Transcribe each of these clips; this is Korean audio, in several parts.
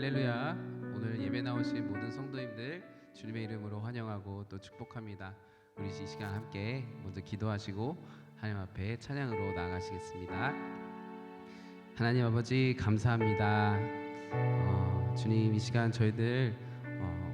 할렐루야. 오늘 예배 나오신 모든 성도님들 주님의 이름으로 환영하고 또 축복합니다. 우리 이 시간 함께 먼저 기도하시고 하나님 앞에 찬양으로 나아가시겠습니다. 하나님 아버지 감사합니다. 주님, 이 시간 저희들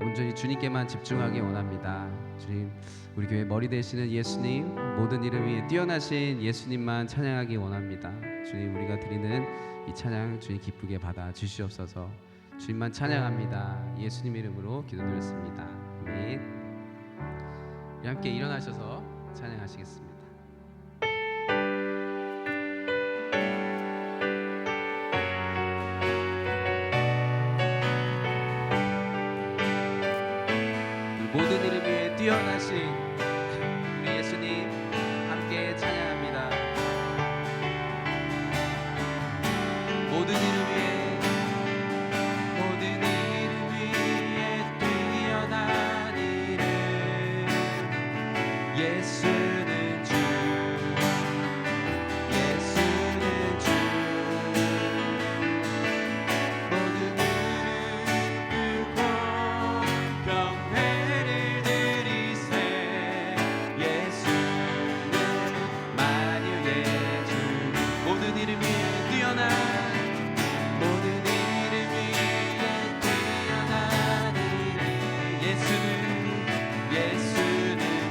온전히 주님께만 집중하기 원합니다. 주님, 우리 교회 머리 되시는 예수님, 모든 이름 위에 뛰어나신 예수님만 찬양하기 원합니다. 주님, 우리가 드리는 이 찬양 주님 기쁘게 받아 주시옵소서. 주님만 찬양합니다. 예수님 이름으로 기도드렸습니다. 아멘. 우리 함께 일어나셔서 찬양하시겠습니다. 모든 이름 위에 뛰어나신 우리 예수님 함께 찬양합니다. 모든 이름 위에 뛰어난 이름 예수는 주, 예수는 주. 모든 이름 꿇고 경배를 드리세. 예수는 만유의 주. 모든 이름 위에 뛰어난, 모든 이름 위에 뛰어난 이름 예수는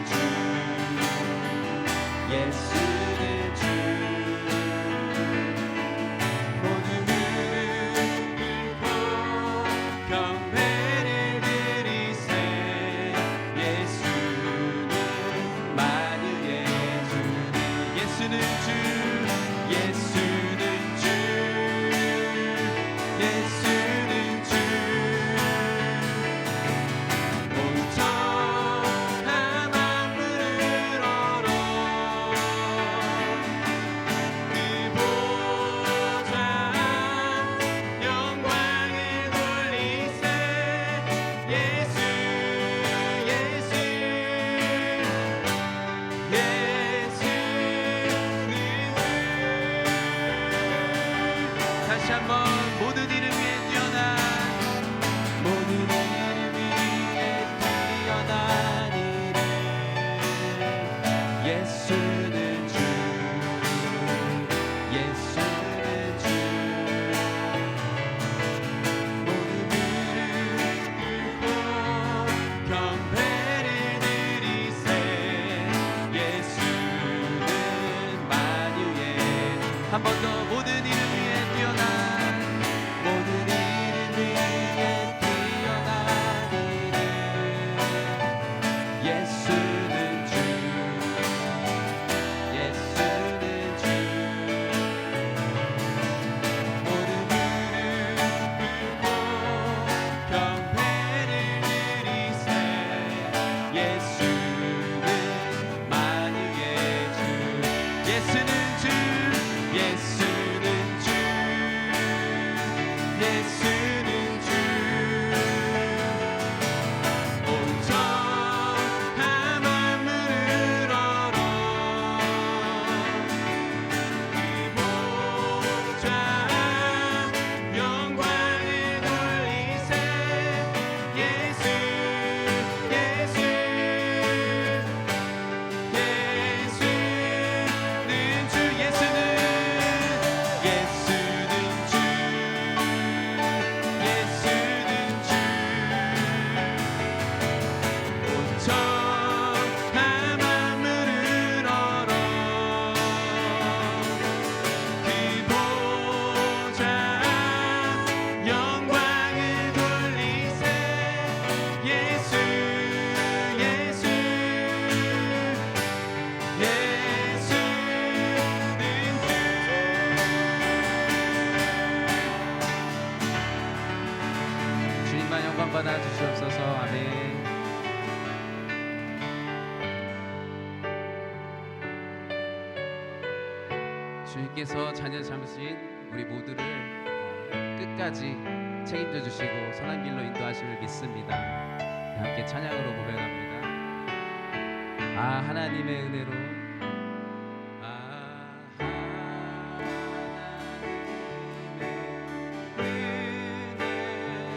주, 예수는 주. 모든 이름 꿇고 경배를 드리세. 예수는 만유의 주. 예수는 주, 예수는 주, 예수는 주. 다시 한번 모든 이름 위에 뛰어난, 모든 이름 위에 뛰어난 이름 예수는 주, 예수는 주. 모든 이름 꿇고 경배를 드리세. 예수는 만유의. 한 번 더 모든 이름 위에 뛰어난, 모든 이름 위에 뛰어난 이름 예수는 주, 예수는 주. 모든 이름 꿇고 경배를 드리세. 예수는 만유의 주, 예수는 주, 예수는 주, 예수는 주. 온전한 만물을 얼어 그 보좌 영광을 돌리세. 예수, 예수, 예수는 주, 예수는, 예수는 주, 예수는 주. 온전한 만물을 얼어 그 보좌 영광을 돌리세. 예수, 예수, 예수는 주. 주님만 영광 받아 주시옵소서. 아멘. 주님께서 자녀 삼으신 우리 모두를 끝까지 책임져 주시고 선한 길로 인도하심을 믿습니다. 함께 찬양으로 고백합니다. 아, 하나님의 은혜로, 아, 하나님의 은혜로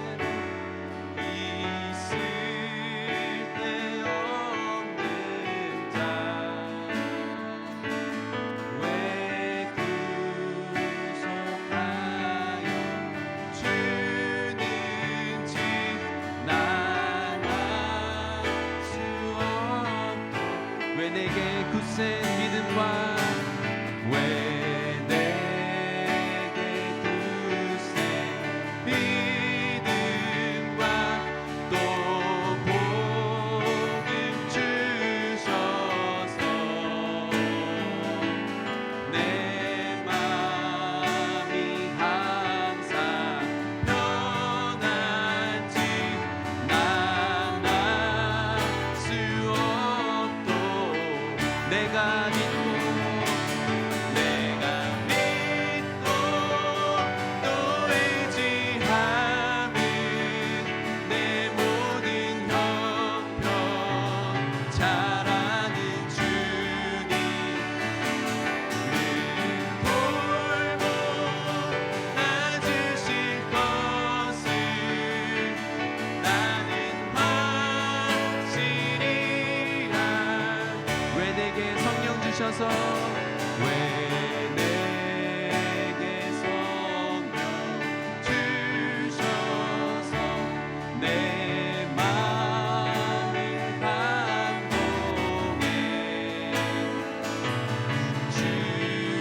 왜 내게 굳센 믿음과 왜 주셔서 왜 내게 성령 주셔서 내 마음을 감동해 주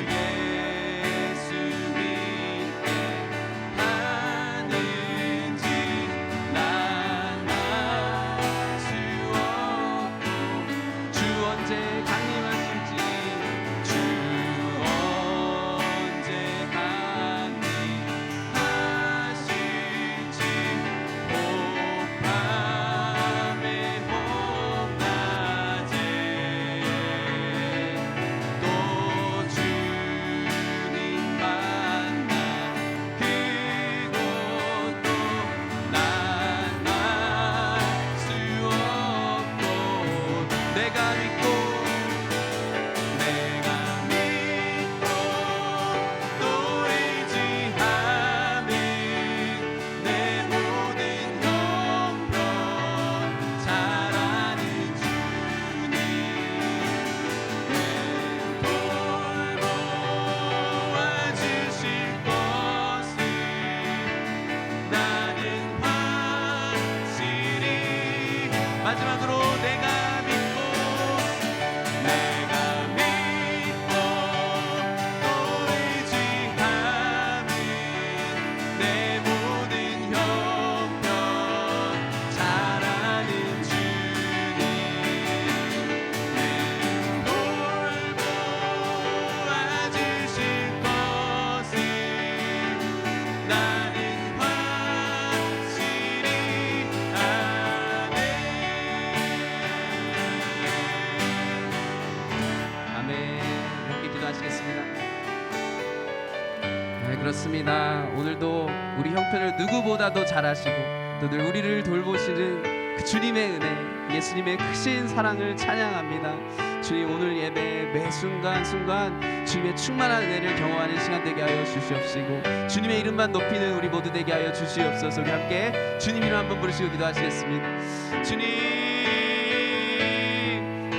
예수 믿게 하는지 난 알 수 없고 주 언제 강림하실지 주 언제 강림하실지 혹밤에 혹낮에 또 주님 만나 그곳도 난 알 수 없고 내가 믿고 또 의지하는 내 모든 형편 잘 아는 주님 돌보아 주실 것을 나는 확실히 마지막으로 내가 믿고 또 의지하는 내 모든 형편 잘 아는 주님 돌보아 주실 것을 나는 확실히 아네. 아멘. 함께 기도하시겠습니다. 네, 그렇습니다. 오늘도 우리 형편을 누구보다도 잘 아시고 또 늘 우리를 돌보시는 그 주님의 은혜, 예수님의 크신 사랑을 찬양합니다. 주님, 오늘 예배 매 순간순간 주님의 충만한 은혜를 경험하는 시간 되게 하여 주시옵시고 주님의 이름만 높이는 우리 모두 되게 하여 주시옵소서. 우리 함께 주님 이름 한번 부르시고 기도하시겠습니다. 주님,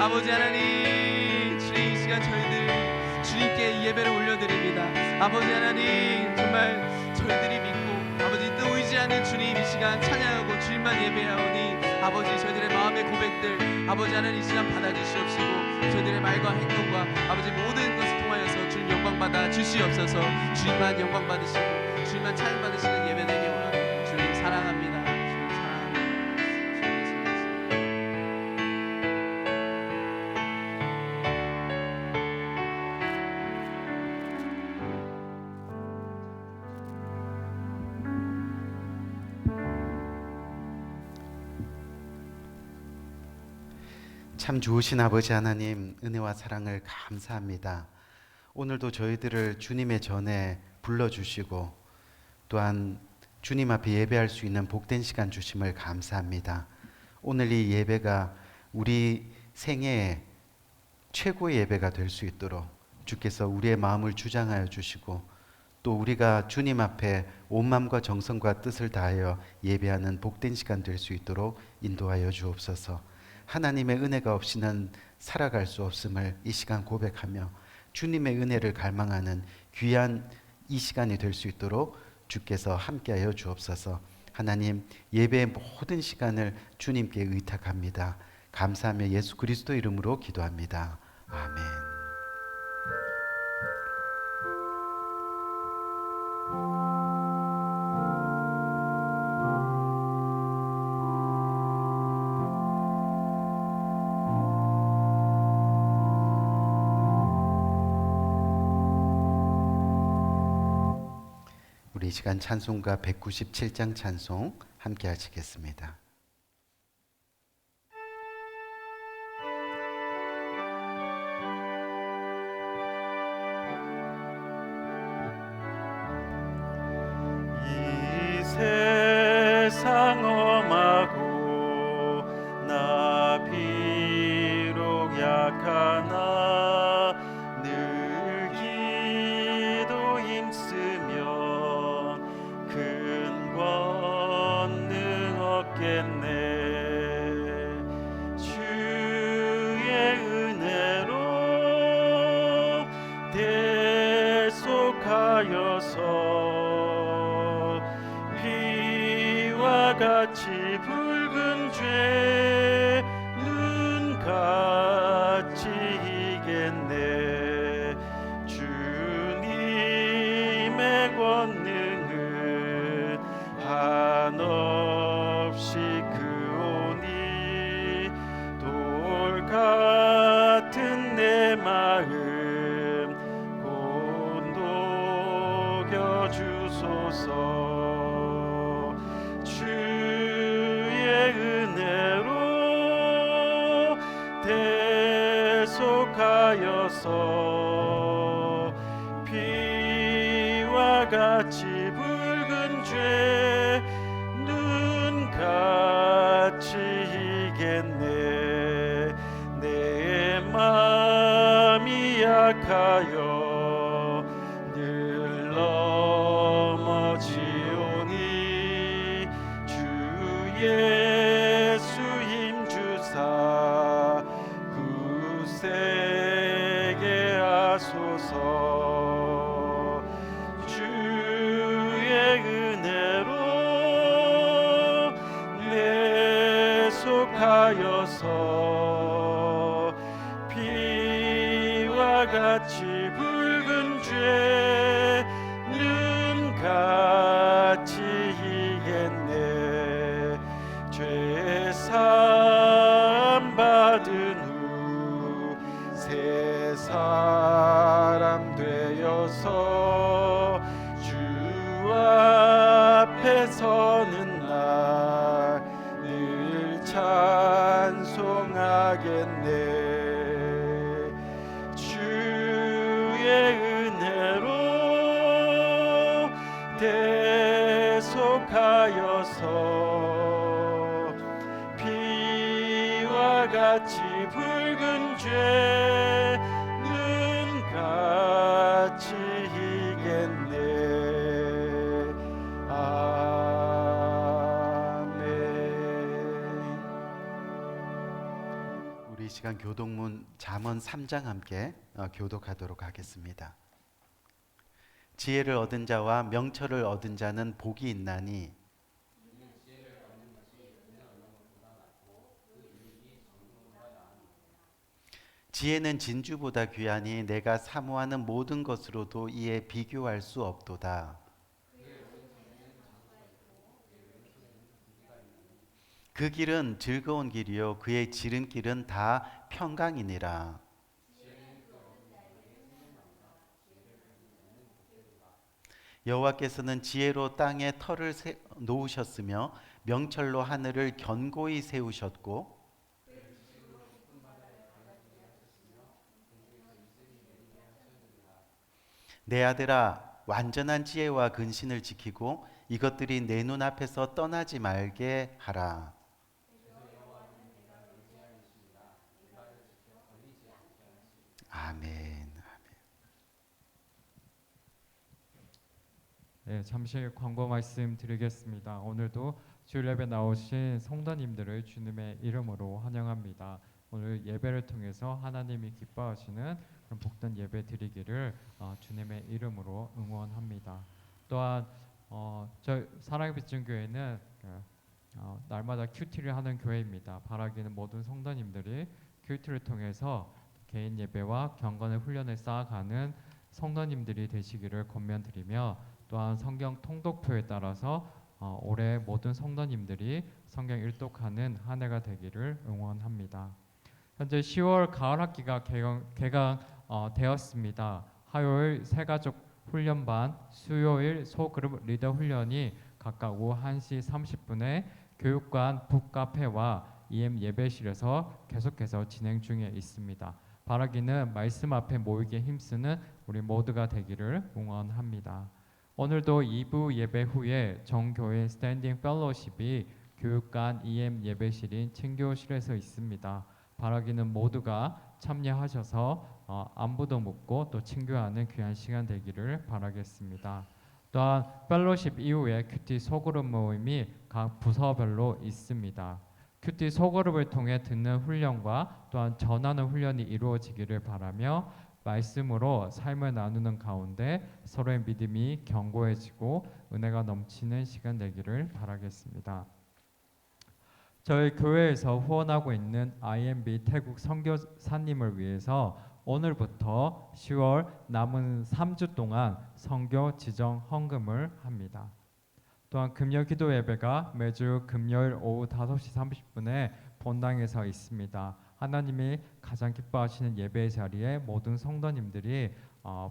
아버지 하나님, 주님 이 시간 저희들 주님께 이 예배를 올려드립니다. 아버지 하나님, 정말 저희들이 믿고 아버지 또 의지하는 주님 이 시간 찬양하고 주님만 예배하오니 아버지 저희들의 마음의 고백들 아버지 하나님 이 시간 받아주시옵시고 저희들의 말과 행동과 아버지 모든 것을 통하여서 주님 영광 받아 주시옵소서. 주님만 영광 받으시고 주님만 찬양 받으시는 예배 되게 원합니다. 주님 사랑합니다. 주님 사랑합니다. 참 좋으신 아버지 하나님, 은혜와 사랑을 감사합니다. 오늘도 저희들을 주님의 전에 불러주시고 또한 주님 앞에 예배할 수 있는 복된 시간 주심을 감사합니다. 오늘 이 예배가 우리 생애의 최고의 예배가 될 수 있도록 주께서 우리의 마음을 주장하여 주시고 또 우리가 주님 앞에 온 마음과 정성과 뜻을 다하여 예배하는 복된 시간 될 수 있도록 인도하여 주옵소서. 하나님의 은혜가 없이는 살아갈 수 없음을 이 시간 고백하며 주님의 은혜를 갈망하는 귀한 이 시간이 될 수 있도록 주께서 함께하여 주옵소서. 하나님, 예배의 모든 시간을 주님께 의탁합니다. 감사하며 예수 그리스도 이름으로 기도합니다. 아멘. 우리 이 시간 찬송가 197장 찬송 함께 하시겠습니다. 이 세상 험하고 나 비록 약하나 늘 기도 힘쓰면 큰 권능 얻겠네. 주의 은혜로 대속하여서 피와 같이 붉은 죄 눈같이 이겠네. 주님의 권능은 한없이 크오니 돌 같은 내 마음 곤독여 주소서. 주의 은혜로 대속하여서 피와 같이 붉은 죄 눈같이 이겠네. 내 마음이 약하여 늘 넘어지오니 주 예수 힘주사 굳세게 하소서. 주의 은혜로 내속하여서 피와 같이 붉은 죄 눈같이 이겠네. 죄 사함 받은 후 새 사람 되어서 주 앞에 서는 날 늘 찬송하겠네. 주의 은혜로 대속하여서 피와 같이 붉은 죄 눈같이 이겠네. 아멘. 우리 이 시간 교독문 잠언 3장 함께 교독하도록 하겠습니다. 지혜를 얻은 자와 명철을 얻은 자는 복이 있나니 지혜는 진주보다 귀하니 내가 사모하는 모든 것으로도 이에 비교할 수 없도다. 그 길은 즐거운 길이요 그의 지름길은 다 평강이니라. 여호와께서는 지혜로 땅에 터를 놓으셨으며 명철로 하늘을 견고히 세우셨고 내 아들아 완전한 지혜와 근신을 지키고 이것들이 내 눈앞에서 떠나지 말게 하라. 아멘. 네, 잠시 광고 말씀 드리겠습니다. 오늘도 주일 예배 나오신 성도님들을 주님의 이름으로 환영합니다. 오늘 예배를 통해서 하나님이 기뻐하시는 그런 복된 예배 드리기를 주님의 이름으로 응원합니다. 또한 저희 사랑의 빛진 교회는 날마다 큐티를 하는 교회입니다. 바라기는 모든 성도님들이 큐티를 통해서 개인 예배와 경건의 훈련을 쌓아가는 성도님들이 되시기를 권면드리며 또한 성경 통독표에 따라서 올해 모든 성도님들이 성경 일독하는 한 해가 되기를 응원합니다. 현재 10월 가을 학기가 되었습니다. 화요일 새가족 훈련반, 수요일 소그룹 리더 훈련이 각각 오후 1시 30분에 교육관 북카페와 EM 예배실에서 계속해서 진행 중에 있습니다. 바라기는 말씀 앞에 모이게 힘쓰는 우리 모두가 되기를 응원합니다. 오늘도 2부 예배 후에 정교회 스탠딩 펠로우십이 교육관 EM 예배실인 친교실에서 있습니다. 바라기는 모두가 참여하셔서 안부도 묻고 또 친교하는 귀한 시간 되기를 바라겠습니다. 또한 펠로십 이후에 큐티 소그룹 모임이 각 부서별로 있습니다. 큐티 소그룹을 통해 듣는 훈련과 또한 전하는 훈련이 이루어지기를 바라며 말씀으로 삶을 나누는 가운데 서로의 믿음이 견고해지고 은혜가 넘치는 시간 되기를 바라겠습니다. 저희 교회에서 후원하고 있는 IMB 태국 선교사님을 위해서 오늘부터 10월 남은 3주 동안 선교 지정 헌금을 합니다. 또한 금요 기도 예배가 매주 금요일 오후 5시 30분에 본당에서 있습니다. 하나님이 가장 기뻐하시는 예배의 자리에 모든 성도님들이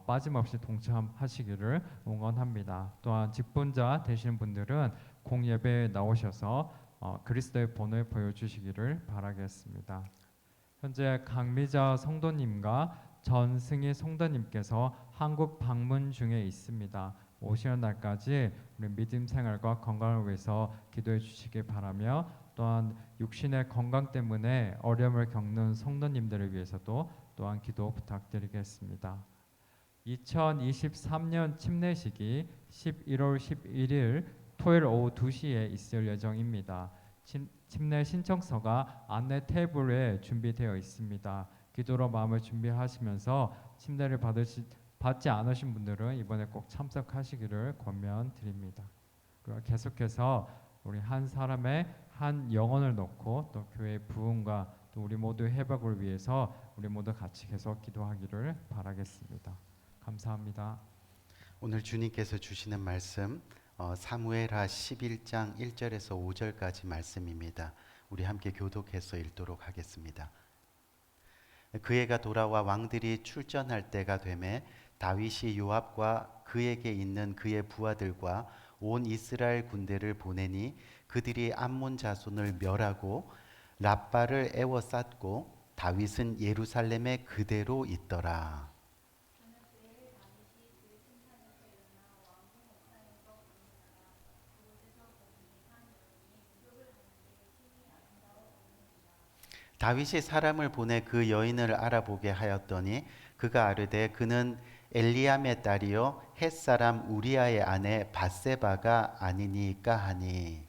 빠짐없이 동참하시기를 응원합니다. 또한 직분자 되시는 분들은 공예배에 나오셔서 그리스도의 본을 보여주시기를 바라겠습니다. 현재 강미자 성도님과 전승희 성도님께서 한국 방문 중에 있습니다. 오시는 날까지 우리 믿음 생활과 건강을 위해서 기도해 주시기 바라며 또한 육신의 건강 때문에 어려움을 겪는 성도님들을 위해서도 또한 기도 부탁드리겠습니다. 2023년 침례식이 11월 11일 토요일 오후 2시에 있을 예정입니다. 침례 신청서가 안내 테이블에 준비되어 있습니다. 기도로 마음을 준비하시면서 침례를 받지 않으신 분들은 이번에 꼭 참석하시기를 권면드립니다. 그리고 계속해서 우리 한 사람의 한 영혼을 놓고 또 교회의 부흥과 또 우리 모두의 회복을 위해서 우리 모두 같이 계속 기도하기를 바라겠습니다. 감사합니다. 오늘 주님께서 주시는 말씀 사무엘하 11장 1절에서 5절까지 말씀입니다. 우리 함께 교독해서 읽도록 하겠습니다. 그 해가 돌아와 왕들이 출전할 때가 되매 다윗이 요압과 그에게 있는 그의 부하들과 온 이스라엘 군대를 보내니 그들이 암몬 자손을 멸하고 랍바를 에워쌌고 다윗은 예루살렘에 그대로 있더라. 다윗이 사람을 보내 그 여인을 알아보게 하였더니 그가 아르되 그는 엘리암의 딸이요 햇사람 우리아의 아내 밧세바가 아니니까 하니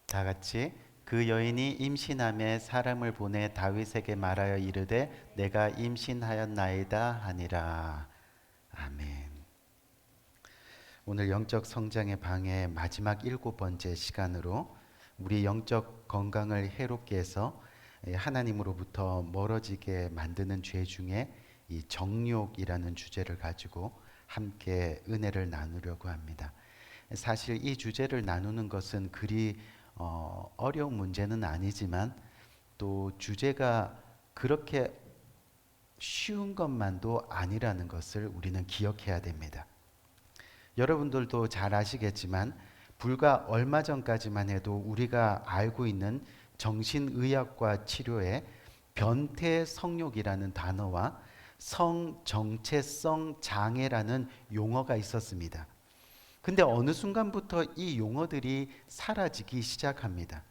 다 같이 그 여인이 임신함에 사람을 보내 다윗에게 말하여 이르되 내가 임신하였나이다 하니라. 아멘. 오늘 영적 성장의 방의 마지막 7번째 시간으로 우리 영적 건강을 해롭게 해서 하나님으로부터 멀어지게 만드는 죄 중에 이 정욕이라는 주제를 가지고 함께 은혜를 나누려고 합니다. 사실 이 주제를 나누는 것은 그리 어려운 문제는 아니지만 또 주제가 그렇게 쉬운 것만도 아니라는 것을 우리는 기억해야 됩니다. 여러분들도 잘 아시겠지만 불과 얼마 전까지만 해도 우리가 알고 있는 정신의학과 치료에 변태 성욕이라는 단어와 성정체성 장애라는 용어가 있었습니다. 근데 어느 순간부터 이 용어들이 사라지기 시작합니다.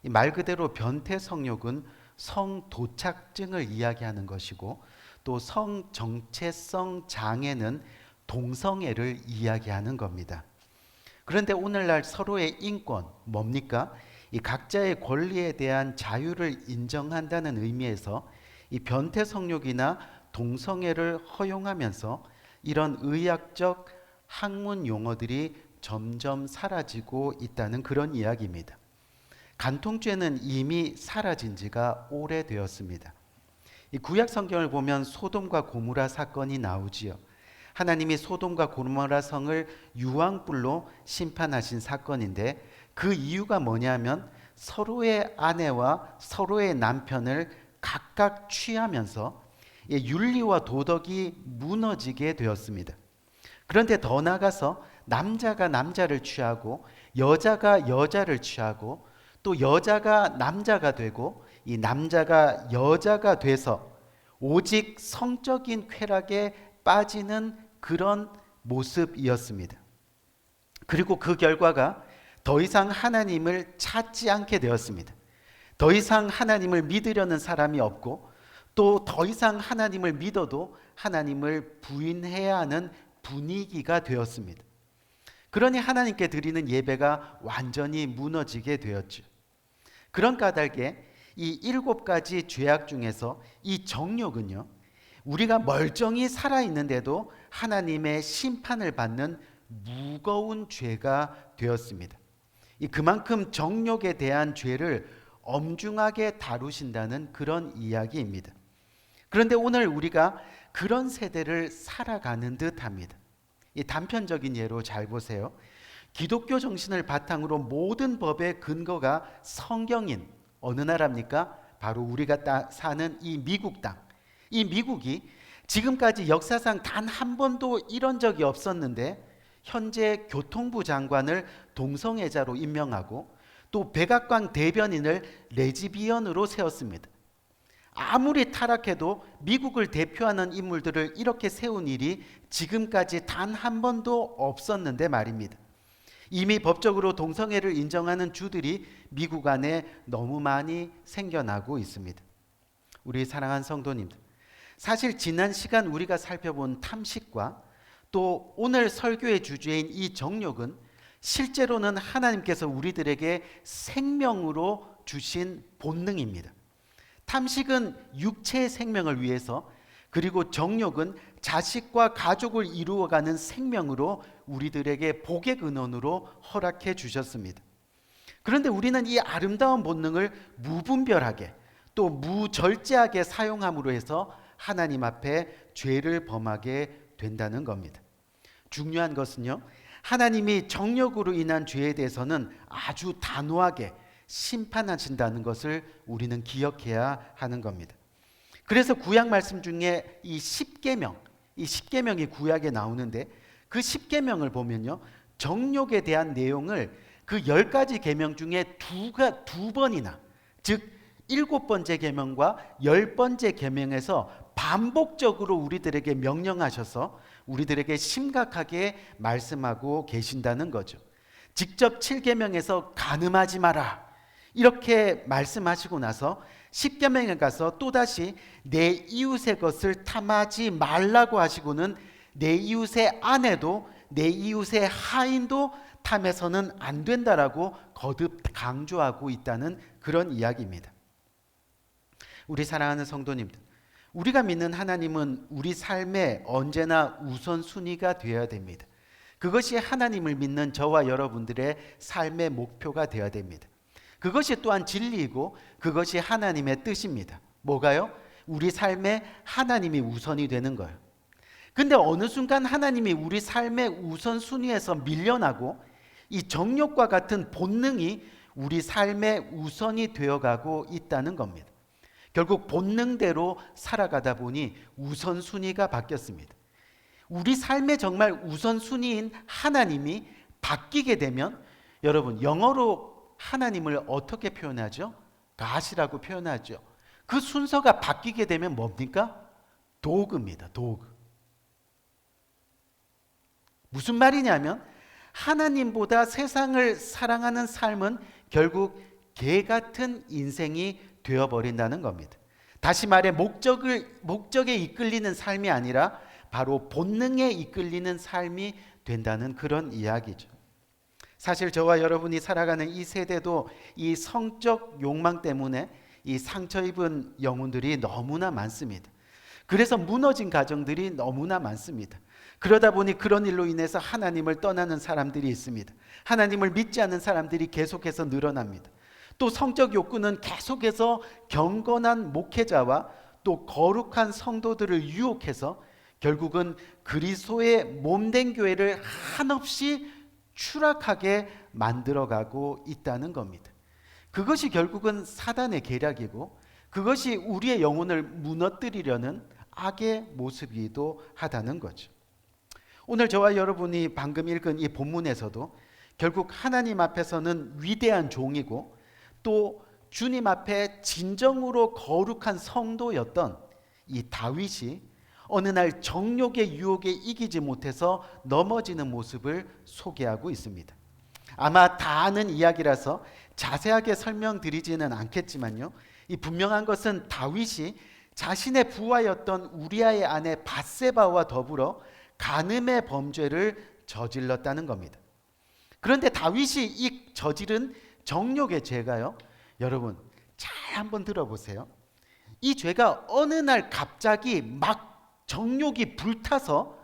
이 말 그대로 변태 성욕은 성도착증을 이야기하는 것이고 또 성정체성 장애는 동성애를 이야기하는 겁니다. 그런데 오늘날 서로의 인권 뭡니까? 이 각자의 권리에 대한 자유를 인정한다는 의미에서 이 변태 성욕이나 동성애를 허용하면서 이런 의학적 학문 용어들이 점점 사라지고 있다는 그런 이야기입니다. 간통죄는 이미 사라진 지가 오래되었습니다. 이 구약 성경을 보면 소돔과 고모라 사건이 나오지요. 하나님이 소돔과 고모라 성을 유황불로 심판하신 사건인데 그 이유가 뭐냐면 서로의 아내와 서로의 남편을 각각 취하면서 윤리와 도덕이 무너지게 되었습니다. 그런데 더 나아가서 남자가 남자를 취하고 여자가 여자를 취하고 또 여자가 남자가 되고 이 남자가 여자가 돼서 오직 성적인 쾌락에 빠지는 그런 모습이었습니다. 그리고 그 결과가 더 이상 하나님을 찾지 않게 되었습니다. 더 이상 하나님을 믿으려는 사람이 없고 또 더 이상 하나님을 믿어도 하나님을 부인해야 하는 분위기가 되었습니다. 그러니 하나님께 드리는 예배가 완전히 무너지게 되었죠. 그런 까닭에 이 7가지 죄악 중에서 이 정욕은요, 우리가 멀쩡히 살아있는데도 하나님의 심판을 받는 무거운 죄가 되었습니다. 그만큼 정욕에 대한 죄를 엄중하게 다루신다는 그런 이야기입니다. 그런데 오늘 우리가 그런 세대를 살아가는 듯합니다. 이 단편적인 예로 잘 보세요. 기독교 정신을 바탕으로 모든 법의 근거가 성경인 어느 나라입니까? 바로 우리가 사는 이 미국 땅. 이 미국이 지금까지 역사상 단 한 번도 이런 적이 없었는데 현재 교통부 장관을 동성애자로 임명하고 또 백악관 대변인을 레즈비언으로 세웠습니다. 아무리 타락해도 미국을 대표하는 인물들을 이렇게 세운 일이 지금까지 단 한 번도 없었는데 말입니다. 이미 법적으로 동성애를 인정하는 주들이 미국 안에 너무 많이 생겨나고 있습니다. 우리 사랑하는 성도님들, 사실 지난 시간 우리가 살펴본 탐식과 또 오늘 설교의 주제인 이 정욕은 실제로는 하나님께서 우리들에게 생명으로 주신 본능입니다. 탐식은 육체의 생명을 위해서, 그리고 정욕은 자식과 가족을 이루어가는 생명으로 우리들에게 복의 근원으로 허락해 주셨습니다. 그런데 우리는 이 아름다운 본능을 무분별하게 또 무절제하게 사용함으로 해서 하나님 앞에 죄를 범하게 된다는 겁니다. 중요한 것은요, 하나님이 정욕으로 인한 죄에 대해서는 아주 단호하게 심판하신다는 것을 우리는 기억해야 하는 겁니다. 그래서 구약 말씀 중에 이 10계명, 이 10계명이 구약에 나오는데 그 10계명을 보면요, 정욕에 대한 내용을 그 10가지 계명 중에 두 번이나, 즉 7번째 계명과 10번째 계명에서 반복적으로 우리들에게 명령하셔서 우리들에게 심각하게 말씀하고 계신다는 거죠. 직접 7계명에서 간음하지 마라 이렇게 말씀하시고 나서 10계명에 가서 또다시 내 이웃의 것을 탐하지 말라고 하시고는 내 이웃의 아내도 내 이웃의 하인도 탐해서는 안 된다라고 거듭 강조하고 있다는 그런 이야기입니다. 우리 사랑하는 성도님들, 우리가 믿는 하나님은 우리 삶에 언제나 우선순위가 되어야 됩니다. 그것이 하나님을 믿는 저와 여러분들의 삶의 목표가 되어야 됩니다. 그것이 또한 진리이고 그것이 하나님의 뜻입니다. 뭐가요? 우리 삶에 하나님이 우선이 되는 거예요. 근데 어느 순간 하나님이 우리 삶의 우선순위에서 밀려나고 이 정욕과 같은 본능이 우리 삶의 우선이 되어가고 있다는 겁니다. 결국 본능대로 살아가다 보니 우선순위가 바뀌었습니다. 우리 삶의 정말 우선순위인 하나님이 바뀌게 되면, 여러분, 영어로 하나님을 어떻게 표현하죠? God이라고 표현하죠. 그 순서가 바뀌게 되면 뭡니까? 도그입니다. 도그. 무슨 말이냐면 하나님보다 세상을 사랑하는 삶은 결국 개 같은 인생이 되어버린다는 겁니다. 다시 말해 목적에 이끌리는 삶이 아니라 바로 본능에 이끌리는 삶이 된다는 그런 이야기죠. 사실 저와 여러분이 살아가는 이 세대도 이 성적 욕망 때문에 이 상처 입은 영혼들이 너무나 많습니다. 그래서 무너진 가정들이 너무나 많습니다. 그러다 보니 그런 일로 인해서 하나님을 떠나는 사람들이 있습니다. 하나님을 믿지 않는 사람들이 계속해서 늘어납니다. 또 성적 욕구는 계속해서 경건한 목회자와 또 거룩한 성도들을 유혹해서 결국은 그리스도의 몸된 교회를 한없이 추락하게 만들어가고 있다는 겁니다. 그것이 결국은 사단의 계략이고 그것이 우리의 영혼을 무너뜨리려는 악의 모습이기도 하다는 거죠. 오늘 저와 여러분이 방금 읽은 이 본문에서도 결국 하나님 앞에서는 위대한 종이고 또 주님 앞에 진정으로 거룩한 성도였던 이 다윗이 어느 날 정욕의 유혹에 이기지 못해서 넘어지는 모습을 소개하고 있습니다. 아마 다 아는 이야기라서 자세하게 설명드리지는 않겠지만요, 이 분명한 것은 다윗이 자신의 부하였던 우리아의 아내 밧세바와 더불어 간음의 범죄를 저질렀다는 겁니다. 그런데 다윗이 이 저지른 정욕의 죄가요, 여러분 잘 한번 들어보세요. 이 죄가 어느 날 갑자기 막 정욕이 불타서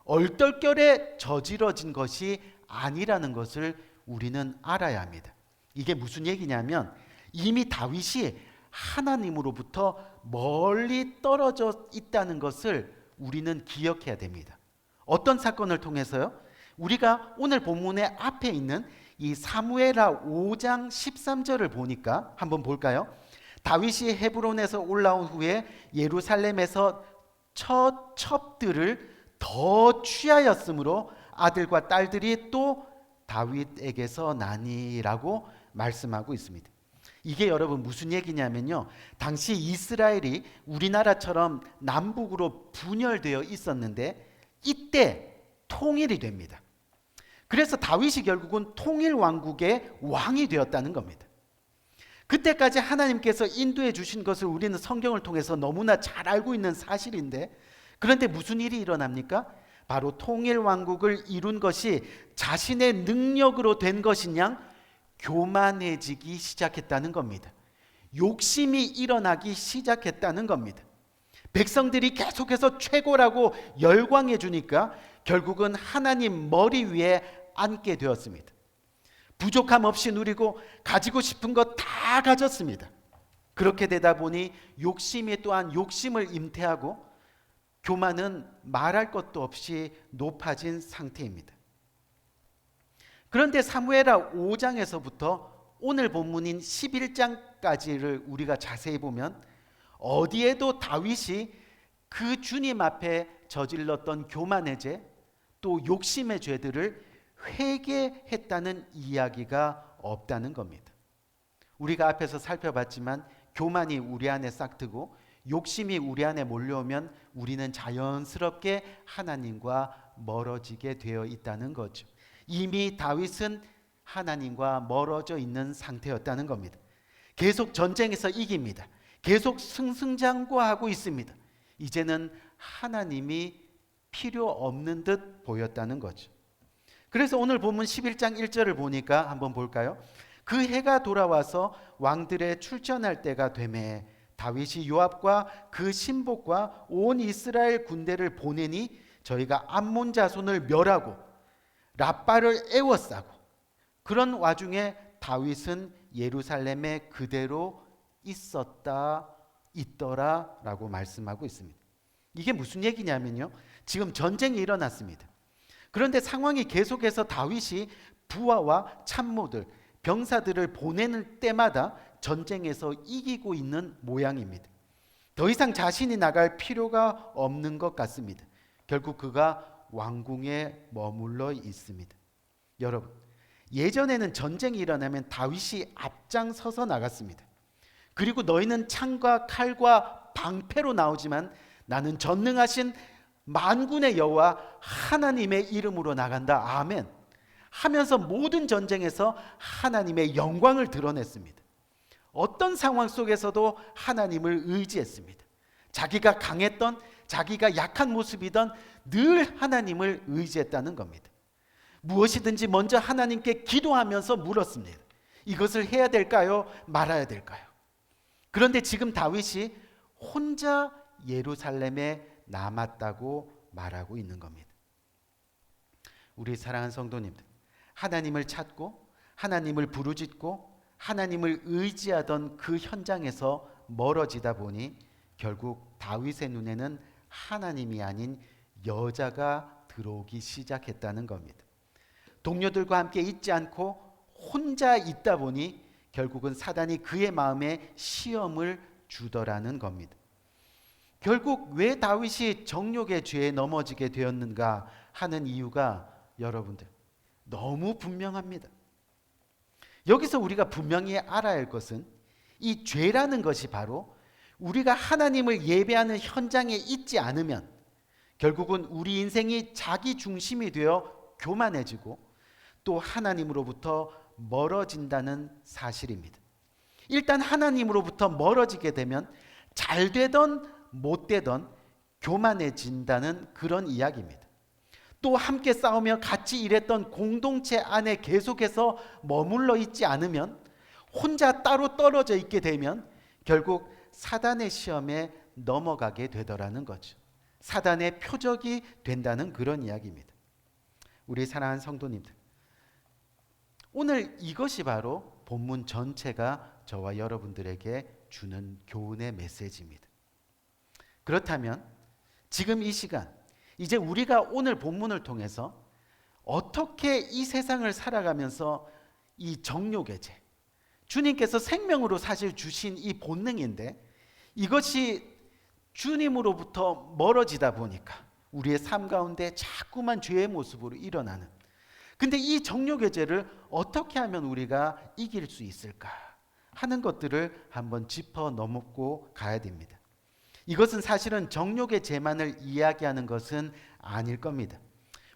얼떨결에 저지러진 것이 아니라는 것을 우리는 알아야 합니다. 이게 무슨 얘기냐면 이미 다윗이 하나님으로부터 멀리 떨어져 있다는 것을 우리는 기억해야 됩니다. 어떤 사건을 통해서요? 우리가 오늘 본문의 앞에 있는 이 사무엘하 5장 13절을 보니까 한번 볼까요? 다윗이 헤브론에서 올라온 후에 예루살렘에서 첫 첩들을 더 취하였으므로 아들과 딸들이 또 다윗에게서 나니라고 말씀하고 있습니다. 이게 여러분 무슨 얘기냐면요, 당시 이스라엘이 우리나라처럼 남북으로 분열되어 있었는데 이때 통일이 됩니다. 그래서 다윗이 결국은 통일 왕국의 왕이 되었다는 겁니다. 그때까지 하나님께서 인도해 주신 것을 우리는 성경을 통해서 너무나 잘 알고 있는 사실인데, 그런데 무슨 일이 일어납니까? 바로 통일 왕국을 이룬 것이 자신의 능력으로 된 것이냐, 교만해지기 시작했다는 겁니다. 욕심이 일어나기 시작했다는 겁니다. 백성들이 계속해서 최고라고 열광해 주니까 결국은 하나님 머리 위에 앉게 되었습니다. 부족함 없이 누리고 가지고 싶은 것 다 가졌습니다. 그렇게 되다 보니 욕심이 또한 욕심을 임태하고 교만은 말할 것도 없이 높아진 상태입니다. 그런데 사무엘하 5장에서부터 오늘 본문인 11장까지를 우리가 자세히 보면 어디에도 다윗이 그 주님 앞에 저질렀던 교만의 죄, 또 욕심의 죄들을 회개했다는 이야기가 없다는 겁니다. 우리가 앞에서 살펴봤지만 교만이 우리 안에 싹트고 욕심이 우리 안에 몰려오면 우리는 자연스럽게 하나님과 멀어지게 되어 있다는 거죠. 이미 다윗은 하나님과 멀어져 있는 상태였다는 겁니다. 계속 전쟁에서 이깁니다. 계속 승승장구하고 있습니다. 이제는 하나님이 필요 없는 듯 보였다는 거죠. 그래서 오늘 본문 11장 1절을 보니까 한번 볼까요? 그 해가 돌아와서 왕들의 출전할 때가 되매 다윗이 요압과 그 신복과 온 이스라엘 군대를 보내니 저희가 암몬 자손을 멸하고 랍바를 애워싸고, 그런 와중에 다윗은 예루살렘에 그대로 있더라라고 말씀하고 있습니다. 이게 무슨 얘기냐면요, 지금 전쟁이 일어났습니다. 그런데 상황이 계속해서 다윗이 부하와 참모들, 병사들을 보내는 때마다 전쟁에서 이기고 있는 모양입니다. 더 이상 자신이 나갈 필요가 없는 것 같습니다. 결국 그가 왕궁에 머물러 있습니다. 여러분, 예전에는 전쟁이 일어나면 다윗이 앞장서서 나갔습니다. 그리고 너희는 창과 칼과 방패로 나오지만 나는 전능하신 만군의 여호와 하나님의 이름으로 나간다, 아멘 하면서 모든 전쟁에서 하나님의 영광을 드러냈습니다. 어떤 상황 속에서도 하나님을 의지했습니다. 자기가 강했던, 자기가 약한 모습이던 늘 하나님을 의지했다는 겁니다. 무엇이든지 먼저 하나님께 기도하면서 물었습니다. 이것을 해야 될까요? 말아야 될까요? 그런데 지금 다윗이 혼자 예루살렘에 남았다고 말하고 있는 겁니다. 우리 사랑하는 성도님들, 하나님을 찾고 하나님을 부르짖고 하나님을 의지하던 그 현장에서 멀어지다 보니 결국 다윗의 눈에는 하나님이 아닌 여자가 들어오기 시작했다는 겁니다. 동료들과 함께 있지 않고 혼자 있다 보니 결국은 사단이 그의 마음에 시험을 주더라는 겁니다. 결국 왜 다윗이 정욕의 죄에 넘어지게 되었는가 하는 이유가 여러분들 너무 분명합니다. 여기서 우리가 분명히 알아야 할 것은 이 죄라는 것이 바로 우리가 하나님을 예배하는 현장에 있지 않으면 결국은 우리 인생이 자기 중심이 되어 교만해지고 또 하나님으로부터 멀어진다는 사실입니다. 일단 하나님으로부터 멀어지게 되면 잘 되던 못 되던 교만해진다는 그런 이야기입니다. 또 함께 싸우며 같이 일했던 공동체 안에 계속해서 머물러 있지 않으면 혼자 따로 떨어져 있게 되면 결국 사단의 시험에 넘어가게 되더라는 거죠. 사단의 표적이 된다는 그런 이야기입니다. 우리 사랑하는 성도님들, 오늘 이것이 바로 본문 전체가 저와 여러분들에게 주는 교훈의 메시지입니다. 그렇다면 지금 이 시간 이제 우리가 오늘 본문을 통해서 어떻게 이 세상을 살아가면서 이 정욕의 죄, 주님께서 생명으로 사실 주신 이 본능인데 이것이 주님으로부터 멀어지다 보니까 우리의 삶 가운데 자꾸만 죄의 모습으로 일어나는, 근데 이 정욕의 죄를 어떻게 하면 우리가 이길 수 있을까 하는 것들을 한번 짚어 넘고 가야 됩니다. 이것은 사실은 정욕의 죄만을 이야기하는 것은 아닐 겁니다.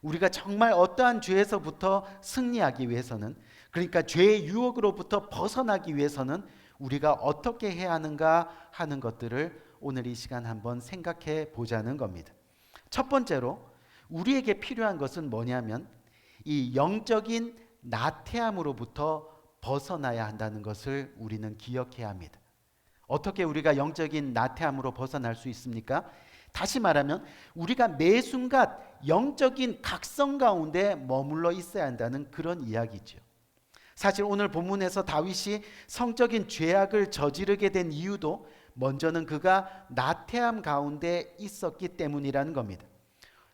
우리가 정말 어떠한 죄에서부터 승리하기 위해서는, 그러니까 죄의 유혹으로부터 벗어나기 위해서는 우리가 어떻게 해야 하는가 하는 것들을 오늘 이 시간 한번 생각해 보자는 겁니다. 첫 번째로 우리에게 필요한 것은 뭐냐면 이 영적인 나태함으로부터 벗어나야 한다는 것을 우리는 기억해야 합니다. 어떻게 우리가 영적인 나태함으로 벗어날 수 있습니까? 다시 말하면 우리가 매 순간 영적인 각성 가운데 머물러 있어야 한다는 그런 이야기죠. 사실 오늘 본문에서 다윗이 성적인 죄악을 저지르게 된 이유도 먼저는 그가 나태함 가운데 있었기 때문이라는 겁니다.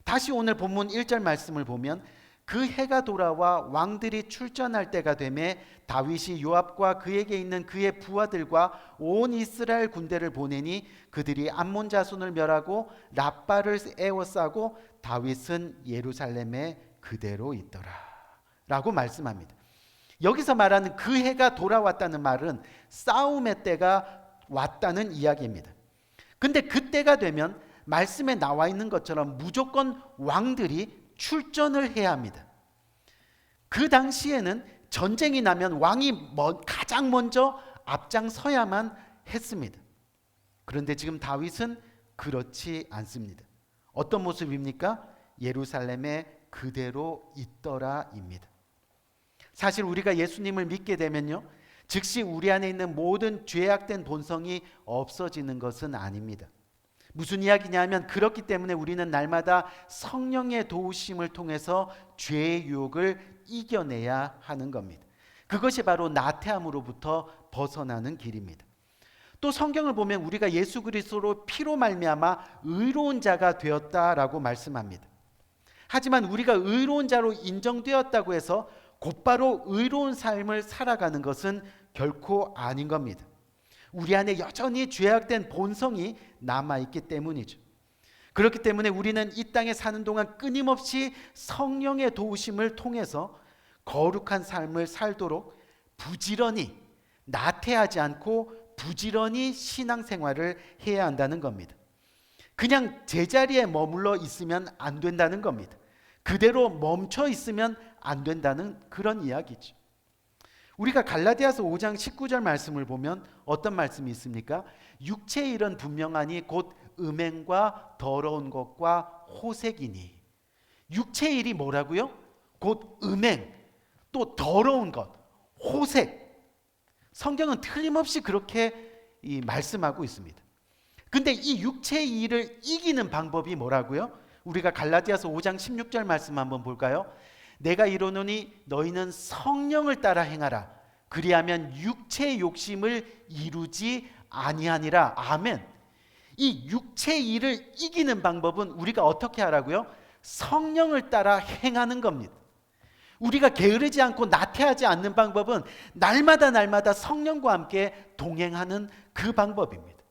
다시 오늘 본문 1절 말씀을 보면 그 해가 돌아와 왕들이 출전할 때가 되매 다윗이 요압과 그에게 있는 그의 부하들과 온 이스라엘 군대를 보내니 그들이 암몬 자손을 멸하고 랍바를 에워싸고 다윗은 예루살렘에 그대로 있더라 라고 말씀합니다. 여기서 말하는 그 해가 돌아왔다는 말은 싸움의 때가 왔다는 이야기입니다. 근데 그때가 되면 말씀에 나와 있는 것처럼 무조건 왕들이 출전을 해야 합니다. 그 당시에는 전쟁이 나면 왕이 가장 먼저 앞장서야만 했습니다. 그런데 지금 다윗은 그렇지 않습니다. 어떤 모습입니까? 예루살렘에 그대로 있더라입니다. 사실 우리가 예수님을 믿게 되면요, 즉시 우리 안에 있는 모든 죄악된 본성이 없어지는 것은 아닙니다. 무슨 이야기냐면 그렇기 때문에 우리는 날마다 성령의 도우심을 통해서 죄의 유혹을 이겨내야 하는 겁니다. 그것이 바로 나태함으로부터 벗어나는 길입니다. 또 성경을 보면 우리가 예수 그리스도로 피로 말미암아 의로운 자가 되었다라고 말씀합니다. 하지만 우리가 의로운 자로 인정되었다고 해서 곧바로 의로운 삶을 살아가는 것은 결코 아닌 겁니다. 우리 안에 여전히 죄악된 본성이 남아있기 때문이죠. 그렇기 때문에 우리는 이 땅에 사는 동안 끊임없이 성령의 도우심을 통해서 거룩한 삶을 살도록 부지런히 나태하지 않고 부지런히 신앙생활을 해야 한다는 겁니다. 그냥 제자리에 머물러 있으면 안 된다는 겁니다. 그대로 멈춰 있으면 안 된다는 그런 이야기죠. 우리가 갈라디아서 5장 19절 말씀을 보면 어떤 말씀이 있습니까? 육체의 일은 분명하니 곧 음행과 더러운 것과 호색이니. 육체의 일이 뭐라고요? 곧 음행, 또 더러운 것, 호색. 성경은 틀림없이 그렇게 말씀하고 있습니다. 근데 이 육체의 일을 이기는 방법이 뭐라고요? 우리가 갈라디아서 5장 16절 말씀 한번 볼까요? 내가 이르노니 너희는 성령을 따라 행하라. 그리하면 육체의 욕심을 이루지 아니하니라. 아멘. 이 육체의 일을 이기는 방법은 우리가 어떻게 하라고요? 성령을 따라 행하는 겁니다. 우리가 게으르지 않고 나태하지 않는 방법은 날마다 성령과 함께 동행하는 그 방법입니다.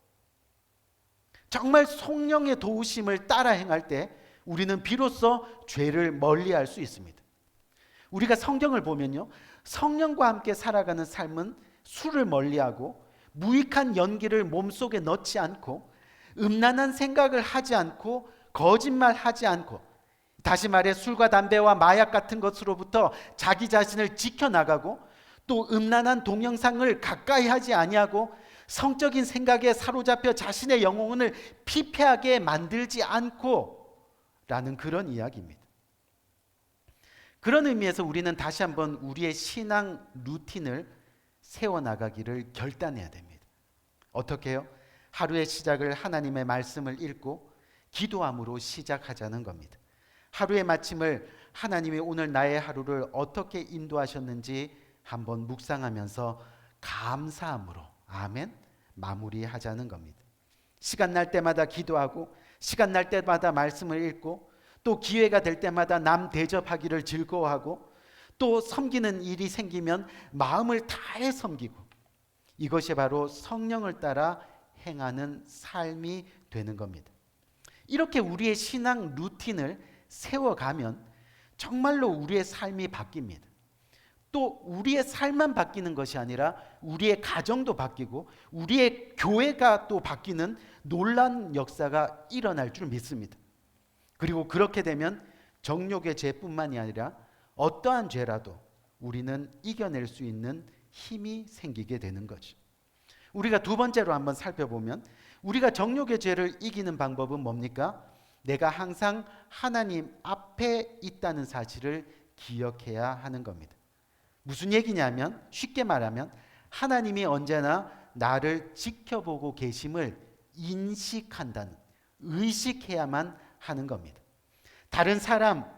정말 성령의 도우심을 따라 행할 때 우리는 비로소 죄를 멀리할 수 있습니다. 우리가 성경을 보면요, 성령과 함께 살아가는 삶은 술을 멀리하고 무익한 연기를 몸속에 넣지 않고 음란한 생각을 하지 않고 거짓말하지 않고, 다시 말해 술과 담배와 마약 같은 것으로부터 자기 자신을 지켜나가고, 또 음란한 동영상을 가까이 하지 아니하고 성적인 생각에 사로잡혀 자신의 영혼을 피폐하게 만들지 않고 라는 그런 이야기입니다. 그런 의미에서 우리는 다시 한번 우리의 신앙 루틴을 세워나가기를 결단해야 됩니다. 어떻게 해요? 하루의 시작을 하나님의 말씀을 읽고 기도함으로 시작하자는 겁니다. 하루의 마침을 하나님이 오늘 나의 하루를 어떻게 인도하셨는지 한번 묵상하면서 감사함으로, 아멘, 마무리하자는 겁니다. 시간 날 때마다 기도하고 시간 날 때마다 말씀을 읽고 또 기회가 될 때마다 남 대접하기를 즐거워하고 또 섬기는 일이 생기면 마음을 다해 섬기고, 이것이 바로 성령을 따라 행하는 삶이 되는 겁니다. 이렇게 우리의 신앙 루틴을 세워가면 정말로 우리의 삶이 바뀝니다. 또 우리의 삶만 바뀌는 것이 아니라 우리의 가정도 바뀌고 우리의 교회가 또 바뀌는 놀라운 역사가 일어날 줄 믿습니다. 그리고 그렇게 되면 정욕의 죄뿐만이 아니라 어떠한 죄라도 우리는 이겨낼 수 있는 힘이 생기게 되는 거죠. 우리가 두 번째로 한번 살펴보면, 우리가 정욕의 죄를 이기는 방법은 뭡니까? 내가 항상 하나님 앞에 있다는 사실을 기억해야 하는 겁니다. 무슨 얘기냐면, 쉽게 말하면 하나님이 언제나 나를 지켜보고 계심을 인식한다는, 의식해야만 하는 겁니다. 다른 사람,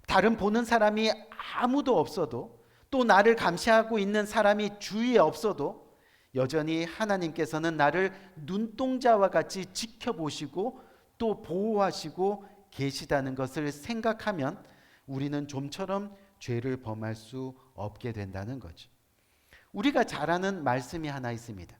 다른 보는 사람이 아무도 없어도, 또 나를 감시하고 있는 사람이 주위에 없어도 여전히 하나님께서는 나를 눈동자와 같이 지켜보시고 또 보호하시고 계시다는 것을 생각하면 우리는 좀처럼 죄를 범할 수 없게 된다는 거죠. 우리가 잘 아는 말씀이 하나 있습니다.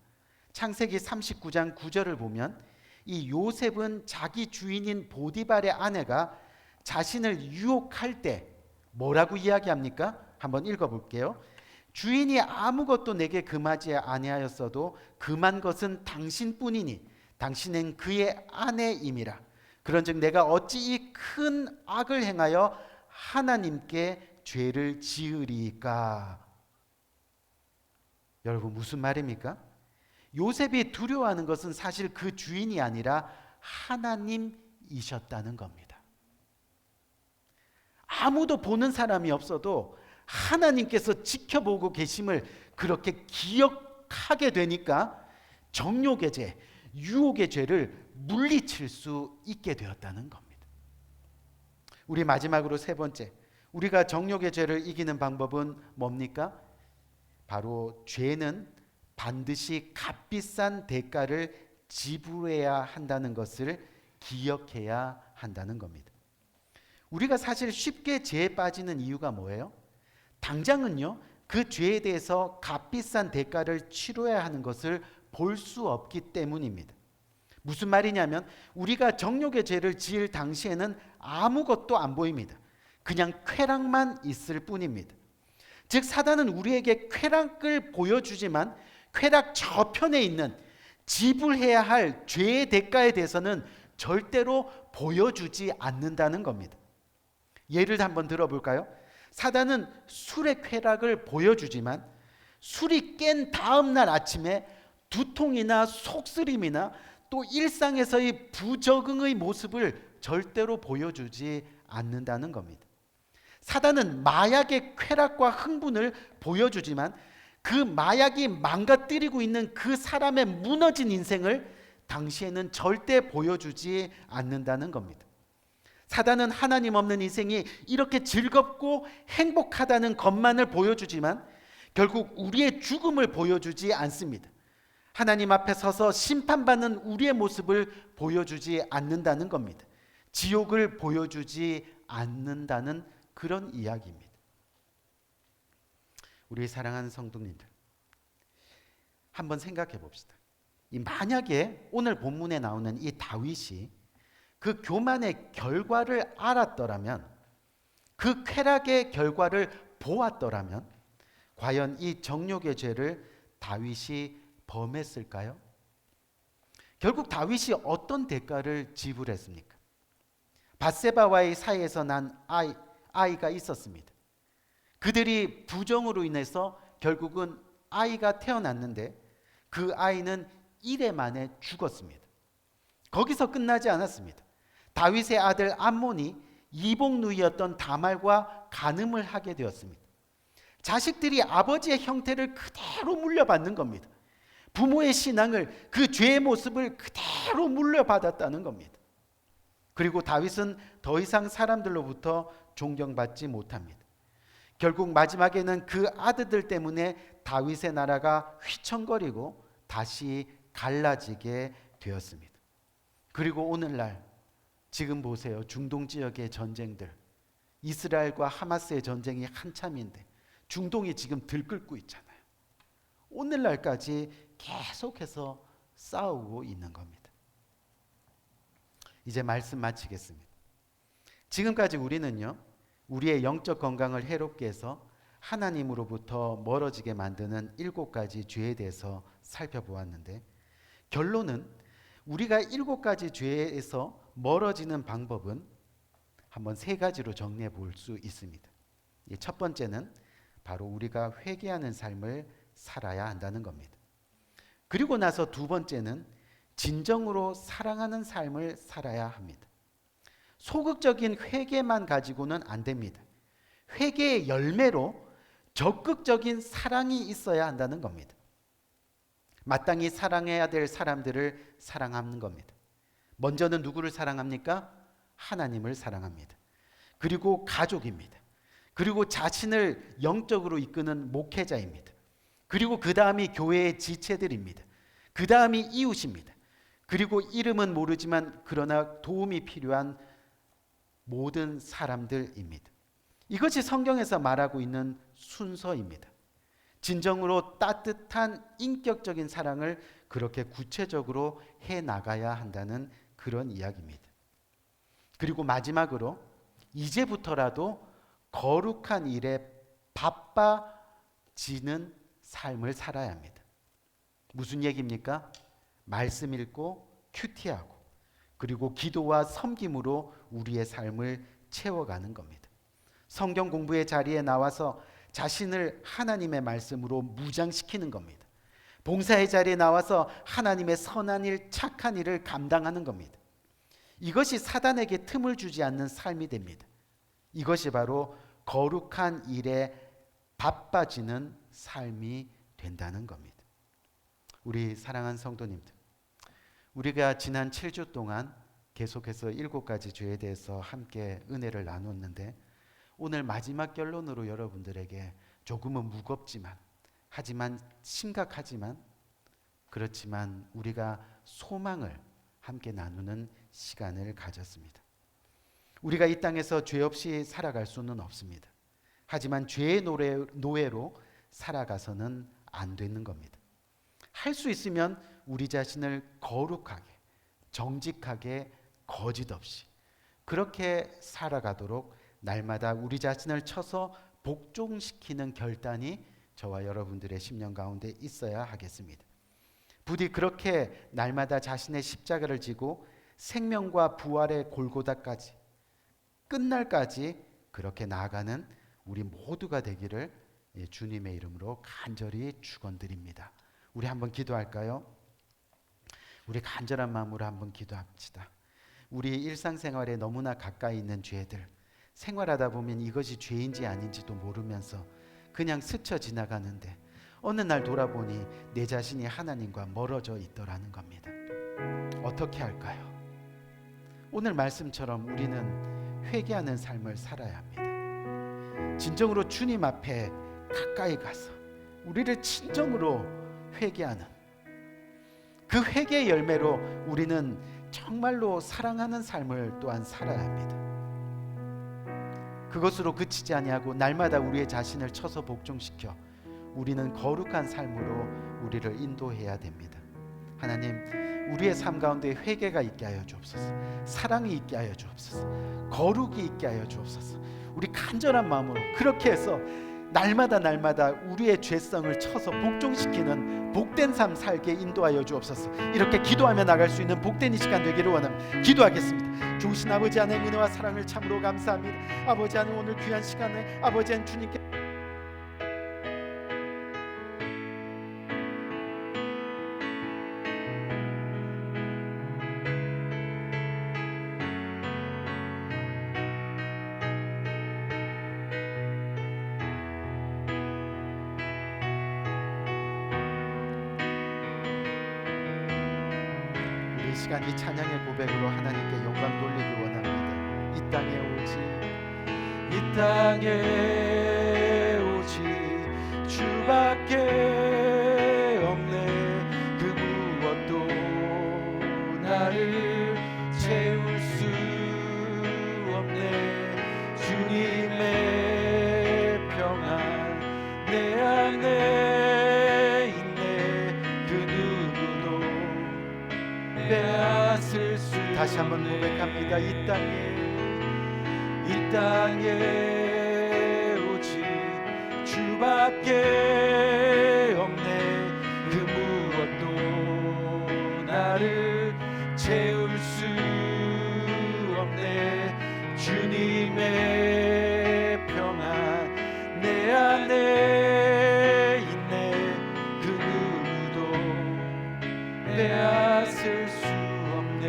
창세기 39장 9절을 보면 이 요셉은 자기 주인인 보디발의 아내가 자신을 유혹할 때 뭐라고 이야기합니까? 한번 읽어볼게요. 주인이 아무것도 내게 금하지 아니하였어도 금한 것은 당신뿐이니 당신은 그의 아내임이라. 그런즉 내가 어찌 이 큰 악을 행하여 하나님께 죄를 지으리까? 여러분, 무슨 말입니까? 요셉이 두려워하는 것은 사실 그 주인이 아니라 하나님이셨다는 겁니다. 아무도 보는 사람이 없어도 하나님께서 지켜보고 계심을 그렇게 기억하게 되니까 정욕의 죄, 유혹의 죄를 물리칠 수 있게 되었다는 겁니다. 우리 마지막으로 세 번째, 우리가 정욕의 죄를 이기는 방법은 뭡니까? 바로 죄는 반드시 값비싼 대가를 지불해야 한다는 것을 기억해야 한다는 겁니다. 우리가 사실 쉽게 죄에 빠지는 이유가 뭐예요? 당장은요, 그 죄에 대해서 값비싼 대가를 치러야 하는 것을 볼 수 없기 때문입니다. 무슨 말이냐면, 우리가 정욕의 죄를 지을 당시에는 아무것도 안 보입니다. 그냥 쾌락만 있을 뿐입니다. 즉, 사단은 우리에게 쾌락을 보여주지만 쾌락 저편에 있는 지불해야 할 죄의 대가에 대해서는 절대로 보여주지 않는다는 겁니다. 예를 한번 들어볼까요? 사단은 술의 쾌락을 보여주지만 술이 깬 다음 날 아침에 두통이나 속쓰림이나 또 일상에서의 부적응의 모습을 절대로 보여주지 않는다는 겁니다. 사단은 마약의 쾌락과 흥분을 보여주지만 그 마약이 망가뜨리고 있는 그 사람의 무너진 인생을 당시에는 절대 보여주지 않는다는 겁니다. 사단은 하나님 없는 인생이 이렇게 즐겁고 행복하다는 것만을 보여주지만 결국 우리의 죽음을 보여주지 않습니다. 하나님 앞에 서서 심판받는 우리의 모습을 보여주지 않는다는 겁니다. 지옥을 보여주지 않는다는 그런 이야기입니다. 우리 사랑하는 성도님들, 한번 생각해 봅시다. 만약에 오늘 본문에 나오는 이 다윗이 그 교만의 결과를 알았더라면, 그 쾌락의 결과를 보았더라면 과연 이 정욕의 죄를 다윗이 범했을까요? 결국 다윗이 어떤 대가를 지불했습니까? 밧세바와의 사이에서 난 아이가 있었습니다. 그들이 부정으로 인해서 결국은 아이가 태어났는데 그 아이는 이래 만에 죽었습니다. 거기서 끝나지 않았습니다. 다윗의 아들 암몬이 이복누이였던 다말과 간음을 하게 되었습니다. 자식들이 아버지의 형태를 그대로 물려받는 겁니다. 부모의 신앙을, 그 죄의 모습을 그대로 물려받았다는 겁니다. 그리고 다윗은 더 이상 사람들로부터 존경받지 못합니다. 결국 마지막에는 그 아들들 때문에 다윗의 나라가 휘청거리고 다시 갈라지게 되었습니다. 그리고 오늘날 지금 보세요. 중동 지역의 전쟁들, 이스라엘과 하마스의 전쟁이 한참인데 중동이 지금 들끓고 있잖아요. 오늘날까지 계속해서 싸우고 있는 겁니다. 이제 말씀 마치겠습니다. 지금까지 우리는요, 우리의 영적 건강을 해롭게 해서 하나님으로부터 멀어지게 만드는 7가지 죄에 대해서 살펴보았는데, 결론은 우리가 7가지 죄에서 멀어지는 방법은 한번 3가지로 정리해 볼 수 있습니다. 첫 번째는 바로 우리가 회개하는 삶을 살아야 한다는 겁니다. 그리고 나서 두 번째는 진정으로 사랑하는 삶을 살아야 합니다. 소극적인 회개만 가지고는 안 됩니다. 회개의 열매로 적극적인 사랑이 있어야 한다는 겁니다. 마땅히 사랑해야 될 사람들을 사랑하는 겁니다. 먼저는 누구를 사랑합니까? 하나님을 사랑합니다. 그리고 가족입니다. 그리고 자신을 영적으로 이끄는 목회자입니다. 그리고 그 다음이 교회의 지체들입니다. 그 다음이 이웃입니다. 그리고 이름은 모르지만 그러나 도움이 필요한 모든 사람들입니다. 이것이 성경에서 말하고 있는 순서입니다. 진정으로 따뜻한 인격적인 사랑을 그렇게 구체적으로 해 나가야 한다는 그런 이야기입니다. 그리고 마지막으로 이제부터라도 거룩한 일에 바빠지는 삶을 살아야 합니다. 무슨 얘기입니까? 말씀 읽고 큐티하고 그리고 기도와 섬김으로 우리의 삶을 채워가는 겁니다. 성경 공부의 자리에 나와서 자신을 하나님의 말씀으로 무장시키는 겁니다. 봉사의 자리에 나와서 하나님의 선한 일, 착한 일을 감당하는 겁니다. 이것이 사단에게 틈을 주지 않는 삶이 됩니다. 이것이 바로 거룩한 일에 바빠지는 삶이 된다는 겁니다. 우리 사랑하는 성도님들, 우리가 지난 7주 동안 계속해서 7가지 죄에 대해서 함께 은혜를 나눴는데, 오늘 마지막 결론으로 여러분들에게 조금은 무겁지만, 하지만 심각하지만, 그렇지만 우리가 소망을 함께 나누는 시간을 가졌습니다. 우리가 이 땅에서 죄 없이 살아갈 수는 없습니다. 하지만 죄의 노예로 살아가서는 안 되는 겁니다. 할 수 있으면 우리 자신을 거룩하게, 정직하게, 거짓 없이 그렇게 살아가도록 날마다 우리 자신을 쳐서 복종시키는 결단이 저와 여러분들의 심령 가운데 있어야 하겠습니다. 부디 그렇게 날마다 자신의 십자가를 지고 생명과 부활의 골고다까지 끝날까지 그렇게 나아가는 우리 모두가 되기를 주님의 이름으로 간절히 축원드립니다. 우리 한번 기도할까요? 우리 간절한 마음으로 한번 기도합시다. 우리 일상생활에 너무나 가까이 있는 죄들, 생활하다 보면 이것이 죄인지 아닌지도 모르면서 그냥 스쳐 지나가는데 어느 날 돌아보니 내 자신이 하나님과 멀어져 있더라는 겁니다. 어떻게 할까요? 오늘 말씀처럼 우리는 회개하는 삶을 살아야 합니다. 진정으로 주님 앞에 가까이 가서 우리를 진정으로 회개하는 그 회개의 열매로 우리는 정말로 사랑하는 삶을 또한 살아야 합니다. 그것으로 그치지 아니하고 날마다 우리의 자신을 쳐서 복종시켜 우리는 거룩한 삶으로 우리를 인도해야 됩니다. 하나님, 우리의 삶 가운데 회개가 있게 하여 주옵소서. 사랑이 있게 하여 주옵소서. 거룩이 있게 하여 주옵소서. 우리 간절한 마음으로 그렇게 해서 날마다 우리의 죄성을 쳐서 복종시키는 복된 삶 살게 인도하여 주옵소서. 이렇게 기도하며 나갈 수 있는 복된 이 시간 되기를 원합니다. 기도하겠습니다. 좋으신 아버지 하나님, 은혜와 사랑을 참으로 감사합니다. 아버지 하나님, 오늘 귀한 시간에 아버지 하나님 주님께 이 시간 이 찬양의 고백으로 하나님께 영광 돌리기 원합니다. 이 땅에 오직 주밖에 없네. 그 무엇도 나를 채울 수 없네. 주님의 평안 내 안에 있네. 그 누구도 빼앗을 수. 다시 한번 고백합니다. 이 땅에 오직 주밖에 없네. 그 무엇도 나를 채울 수 없네. 주님의 평안 내 안에 있네. 그 누구도 빼앗을 수 없네.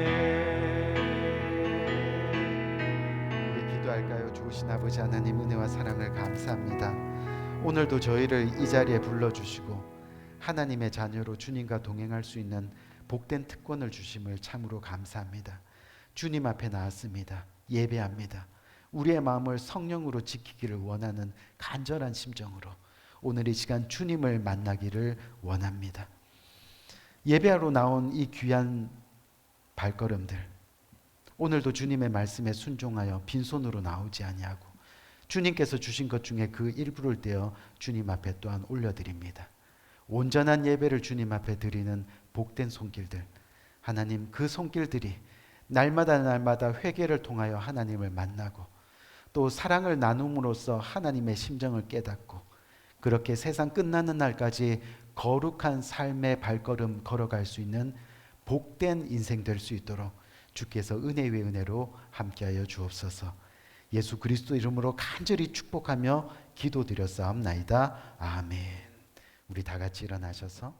기도할까요? 좋으신 아버지 하나님, 은혜와 사랑을 감사합니다. 오늘도 저희를 이 자리에 불러주시고 하나님의 자녀로 주님과 동행할 수 있는 복된 특권을 주심을 참으로 감사합니다. 주님 앞에 나왔습니다. 예배합니다. 우리의 마음을 성령으로 지키기를 원하는 간절한 심정으로 오늘 이 시간 주님을 만나기를 원합니다. 예배하러 나온 이 귀한 발걸음들, 오늘도 주님의 말씀에 순종하여 빈손으로 나오지 아니하고 주님께서 주신 것 중에 그 일부를 떼어 주님 앞에 또한 올려드립니다. 온전한 예배를 주님 앞에 드리는 복된 손길들, 하나님, 그 손길들이 날마다 회개를 통하여 하나님을 만나고 또 사랑을 나눔으로써 하나님의 심정을 깨닫고 그렇게 세상 끝나는 날까지 거룩한 삶의 발걸음 걸어갈 수 있는 복된 인생 될 수 있도록 주께서 은혜 위에 은혜로 함께하여 주옵소서. 예수 그리스도 이름으로 간절히 축복하며 기도드렸사옵나이다. 아멘. 우리 다 같이 일어나셔서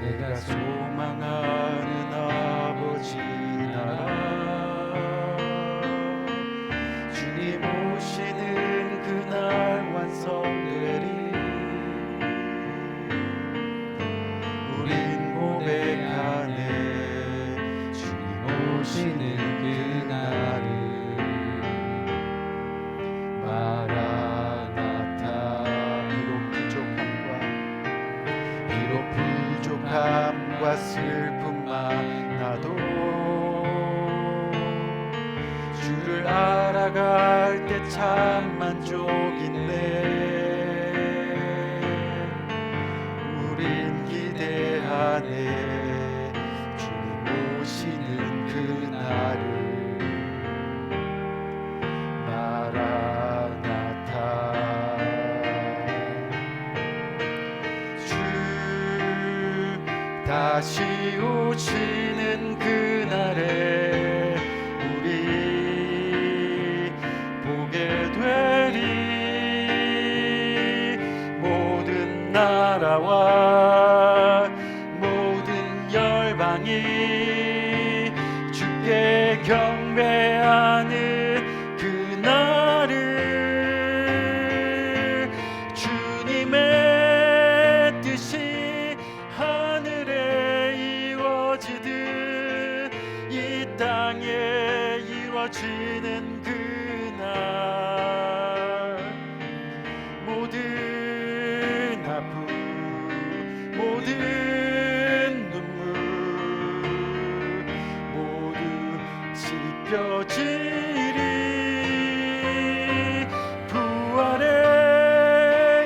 내가 소망하는 아버지 나라, 주님 오시는 그날 완성되리. 우린 고백하네 주님 오시는 그날을. 마라나타. 비록 부족함과 슬픔 많아도 주를 알아갈 때 참 만족인데 우린 기대하네 주님 오시는 그날을. 마라나타. 주 다시 오시는 그날에 우리 보게 되리. 모든 나라와 모든 열방이 주께 경배하는 그날을 주님의 뜻이 하늘에 이루어지듯 이 땅에 이루어지는 그날 모든 아픔 모든 눈물 모두 씻겨지리. 부활의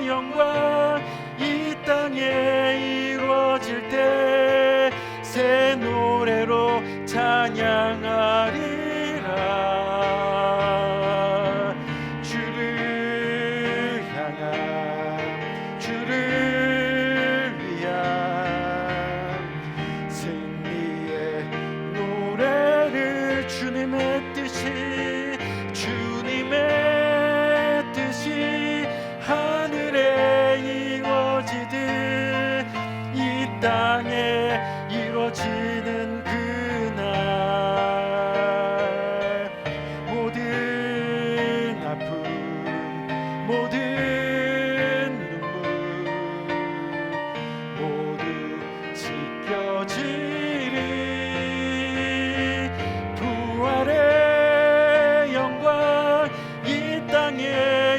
영광 이 땅에 이루어질 때 새 노래로 찬양하리라. 주를 향한 주를 위한 승리의 노래를 주님의 뜻이 하늘에 이루어지듯 이 땅에 이루어지는 그날 모든 아픔 모든 눈물 모두 씻겨지리. 부활의 영광 이 땅에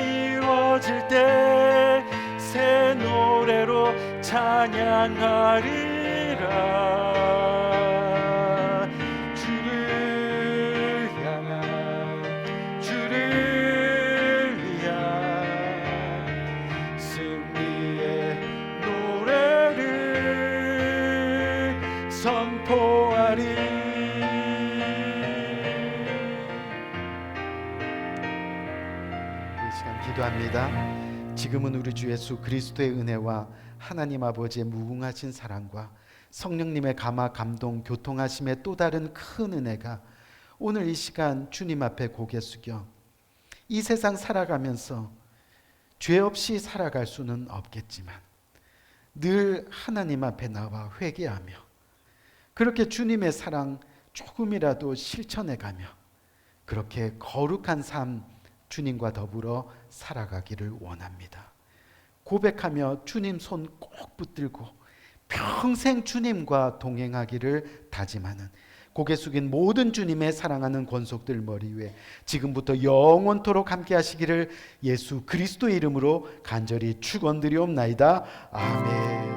이루어질 때 새 노래로 찬양하리라. 주를 향한 주를 위한 승리의 노래를 선포하리. 이 시간 기도합니다. 지금은 우리 주 예수 그리스도의 은혜와 하나님 아버지의 무궁하신 사랑과 성령님의 감화 감동 교통하심의 또 다른 큰 은혜가 오늘 이 시간 주님 앞에 고개 숙여 이 세상 살아가면서 죄 없이 살아갈 수는 없겠지만 늘 하나님 앞에 나와 회개하며 그렇게 주님의 사랑 조금이라도 실천해가며 그렇게 거룩한 삶 주님과 더불어 살아가기를 원합니다. 고백하며 주님 손 꼭 붙들고 평생 주님과 동행하기를 다짐하는 고개 숙인 모든 주님의 사랑하는 권속들 머리 위에 지금부터 영원토록 함께 하시기를 예수 그리스도의 이름으로 간절히 축원드리옵나이다. 아멘.